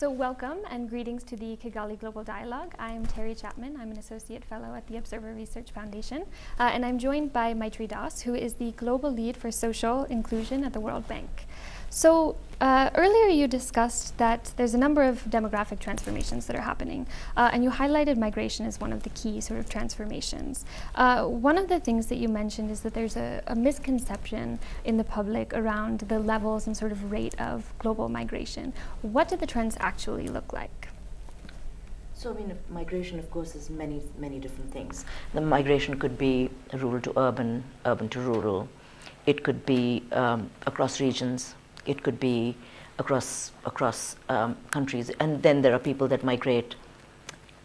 So welcome and greetings to the Kigali Global Dialogue. I'm Terri Chapman. I'm an Associate Fellow at the Observer Research Foundation. And I'm joined by Maitreyi Bordia, who is the Global Lead for Social Inclusion at the World Bank. So earlier you discussed that there's a number of demographic transformations that are happening, and you highlighted migration as one of the key sort of transformations. One of the things that you mentioned is that there's a misconception in the public around the levels and sort of rate of global migration. What do the trends actually look like? So, migration, of course, is many, many different things. The migration could be rural to urban, urban to rural. It could be across regions. It could be across countries, and then there are people that migrate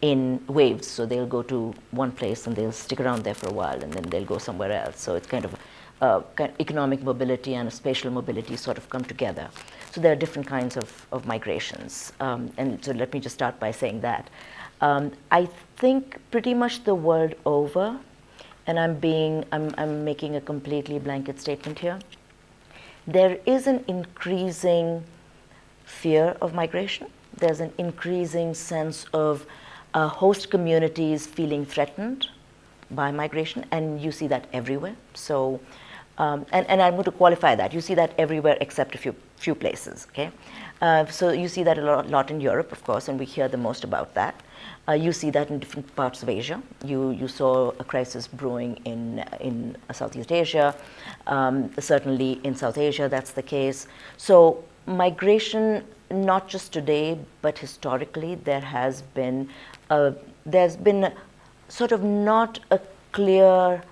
in waves. So they'll go to one place and they'll stick around there for a while, and then they'll go somewhere else. So it's kind of economic mobility and spatial mobility sort of come together. So there are different kinds of migrations, and so let me just start by saying that I think pretty much the world over, and I'm making a completely blanket statement here. There is an increasing fear of migration. There's an increasing sense of host communities feeling threatened by migration, and you see that everywhere. So, and I'm going to qualify that. You see that everywhere except a few places, okay? So you see that a lot in Europe, of course, and we hear the most about that. You see that in different parts of Asia. You saw a crisis brewing in Southeast Asia. Certainly in South Asia, that's the case. So migration, not just today, but historically, there's been sort of not a clear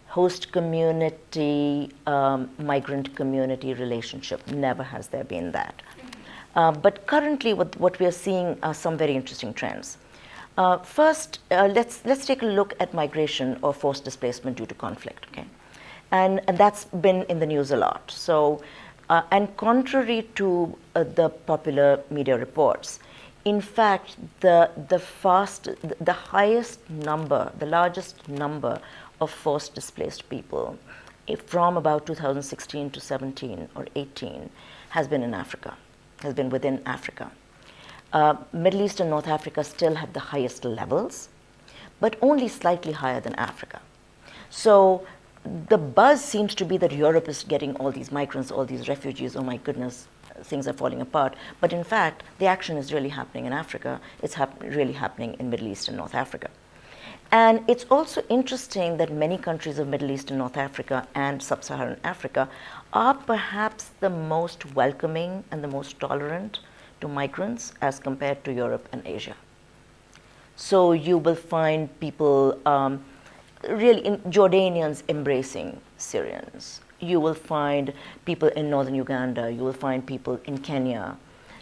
host community, migrant community relationship. Never has there been that. But currently, what we are seeing are some very interesting trends. First, let's take a look at migration or forced displacement due to conflict, okay? And that's been in the news a lot. So, and contrary to the popular media reports, in fact, the highest number, the largest number of forced displaced people from about 2016 to 17 or 18 has been in Africa, has been within Africa. Middle East and North Africa still have the highest levels, but only slightly higher than Africa. So the buzz seems to be that Europe is getting all these migrants, all these refugees, oh my goodness, things are falling apart. But in fact, the action is really happening in Africa. It's really happening in Middle East and North Africa. And it's also interesting that many countries of Middle East and North Africa and Sub-Saharan Africa are perhaps the most welcoming and the most tolerant to migrants as compared to Europe and Asia. So you will find people, really Jordanians embracing Syrians. You will find people in northern Uganda, you will find people in Kenya,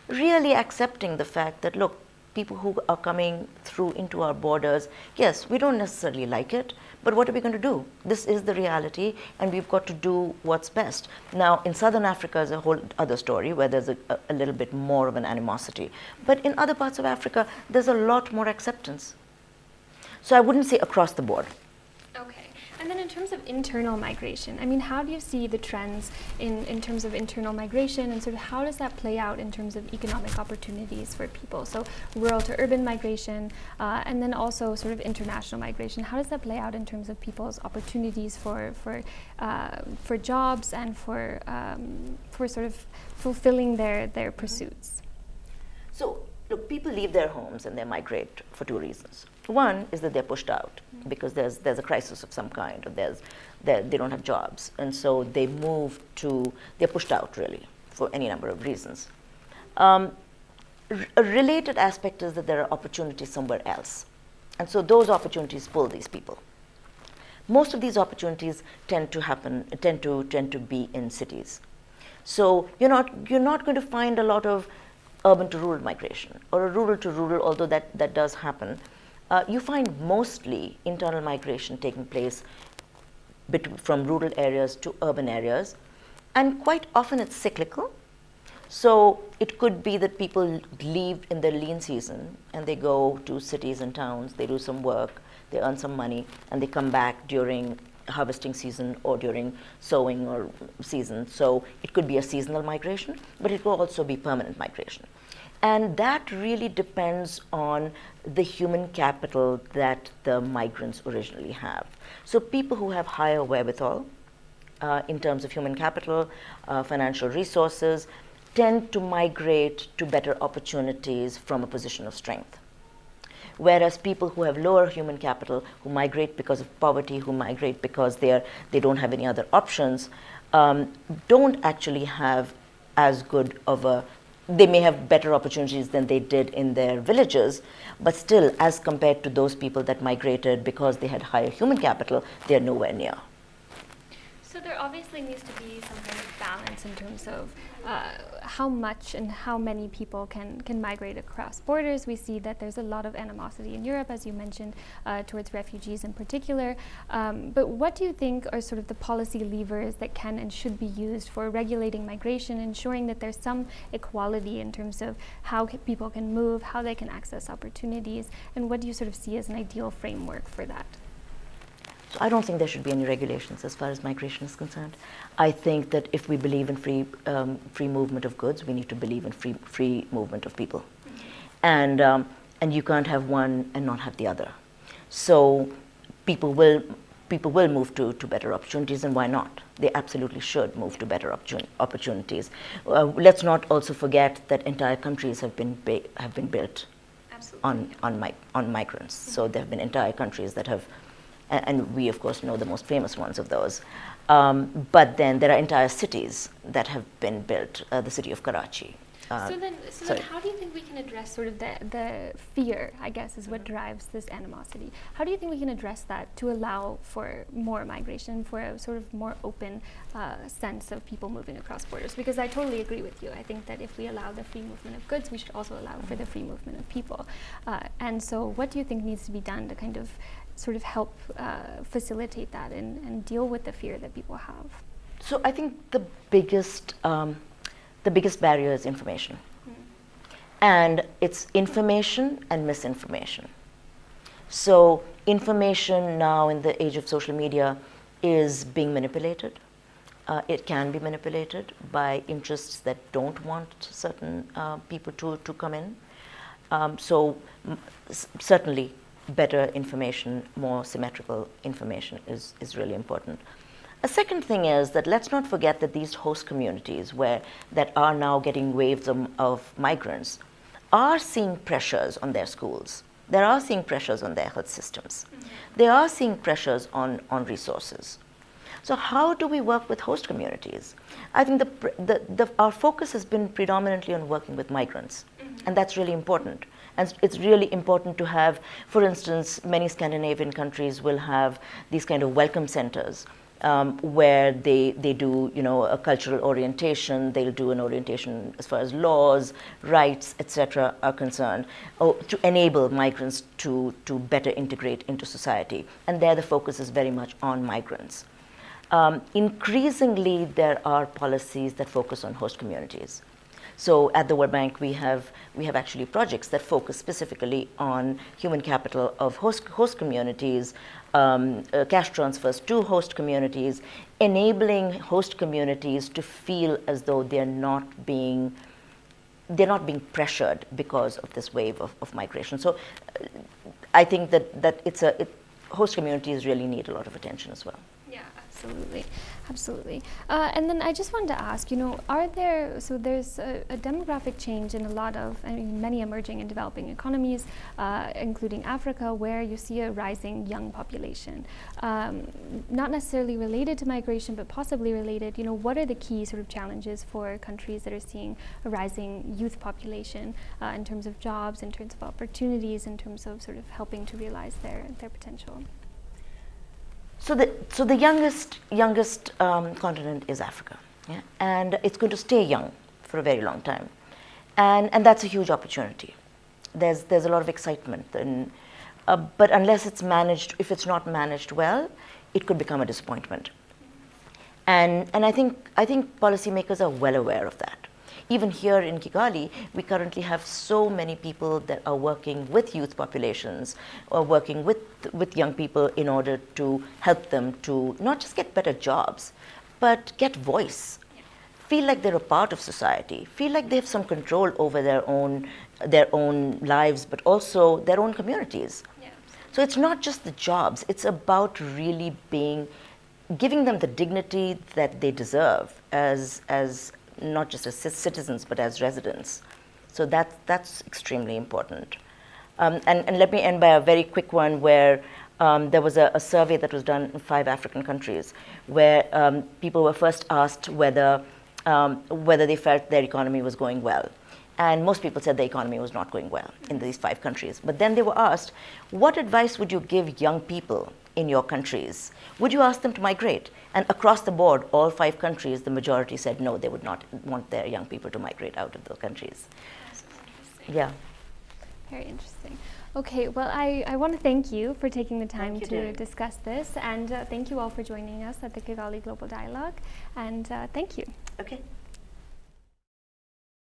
really accepting the fact that, look, people who are coming through into our borders, yes, we don't necessarily like it, but what are we going to do? This is the reality, and we've got to do what's best. Now, in Southern Africa is a whole other story where there's a little bit more of an animosity. But in other parts of Africa, there's a lot more acceptance. So I wouldn't say across the board. Okay. And then in terms of internal migration, I mean, how do you see the trends in terms of internal migration, and sort of how does that play out in terms of economic opportunities for people? So rural to urban migration, and then also sort of international migration. How does that play out in terms of people's opportunities for jobs and for sort of fulfilling their pursuits? So look, people leave their homes and they migrate for two reasons. One is that they're pushed out because there's a crisis of some kind, or they don't have jobs, and so they're pushed out really for any number of reasons. A related aspect is that there are opportunities somewhere else, and so those opportunities pull these people. Most of these opportunities tend to be in cities. So you're not going to find a lot of urban to rural migration or a rural to rural, although that does happen. You find mostly internal migration taking place from rural areas to urban areas, and quite often it's cyclical. So it could be that people leave in their lean season and they go to cities and towns, they do some work, they earn some money, and they come back during harvesting season or during sowing or season. So it could be a seasonal migration, but it will also be permanent migration. And that really depends on the human capital that the migrants originally have. So people who have higher wherewithal in terms of human capital, financial resources, tend to migrate to better opportunities from a position of strength. Whereas people who have lower human capital, who migrate because of poverty, who migrate because they don't have any other options, don't actually have as good of a, they may have better opportunities than they did in their villages, but still, as compared to those people that migrated because they had higher human capital, they're nowhere near. So there obviously needs to be some kind of balance in terms of how much and how many people can migrate across borders. We see that there's a lot of animosity in Europe, as you mentioned, towards refugees in particular. But what do you think are sort of the policy levers that can and should be used for regulating migration, ensuring that there's some equality in terms of how people can move, how they can access opportunities, and what do you sort of see as an ideal framework for that? So I don't think there should be any regulations as far as migration is concerned. I think that if we believe in free movement of goods, we need to believe in free movement of people, and you can't have one and not have the other. So people will move to better opportunities, and why not? They absolutely should move to better opportunities. Let's not also forget that entire countries have been built on migrants. So there have been entire countries that have. And we, of course, know the most famous ones of those. But then there are entire cities that have been built, the city of Karachi. So then how do you think we can address sort of the fear, I guess, is what drives this animosity? How do you think we can address that to allow for more migration, for a sort of more open sense of people moving across borders? Because I totally agree with you. I think that if we allow the free movement of goods, we should also allow for the free movement of people. And so what do you think needs to be done to kind of sort of help facilitate that and deal with the fear that people have? So I think the biggest barrier is information. And it's information and misinformation. So information now in the age of social media is being manipulated. It can be manipulated by interests that don't want certain people to come in. Certainly better information, more symmetrical information is really important. A second thing is that let's not forget that these host communities that are now getting waves of migrants are seeing pressures on their schools. They are seeing pressures on their health systems. They are seeing pressures on resources. So how do we work with host communities? I think our focus has been predominantly on working with migrants, and that's really important. And it's really important to have, for instance, many Scandinavian countries will have these kind of welcome centers where they do, a cultural orientation. They'll do an orientation as far as laws, rights, etc. are concerned, to enable migrants to better integrate into society. And there the focus is very much on migrants. Increasingly, there are policies that focus on host communities. So at the World Bank, we have actually projects that focus specifically on human capital of host communities, cash transfers to host communities, enabling host communities to feel as though they're not being pressured because of this wave of migration. So I think that host communities really need a lot of attention as well. Yeah, absolutely. And then I just wanted to ask, there's a demographic change in a lot of, many emerging and developing economies, including Africa, where you see a rising young population. Not necessarily related to migration, but possibly related. What are the key sort of challenges for countries that are seeing a rising youth population in terms of jobs, in terms of opportunities, in terms of sort of helping to realize their potential? So the youngest continent is Africa, yeah? And it's going to stay young for a very long time, and that's a huge opportunity. There's a lot of excitement, but unless it's managed, if it's not managed well, it could become a disappointment. And I think policymakers are well aware of that. Even here in Kigali, we currently have so many people that are working with youth populations or working with young people in order to help them to not just get better jobs, but get voice, feel like they're a part of society, feel like they have some control over their own lives, but also their own communities. Yeah. So it's not just the jobs, it's about really giving them the dignity that they deserve as not just as citizens, but as residents. So that's extremely important. And let me end by a very quick one where there was a survey that was done in 5 African countries where people were first asked whether they felt their economy was going well. And most people said the economy was not going well in these 5 countries. But then they were asked, what advice would you give young people in your countries? Would you ask them to migrate? And across the board, all 5 countries, the majority said no, they would not want their young people to migrate out of those countries. Yeah. Very interesting. Okay, well, I want to thank you for taking the time to discuss this, and thank you all for joining us at the Kigali Global Dialogue, and thank you. Okay.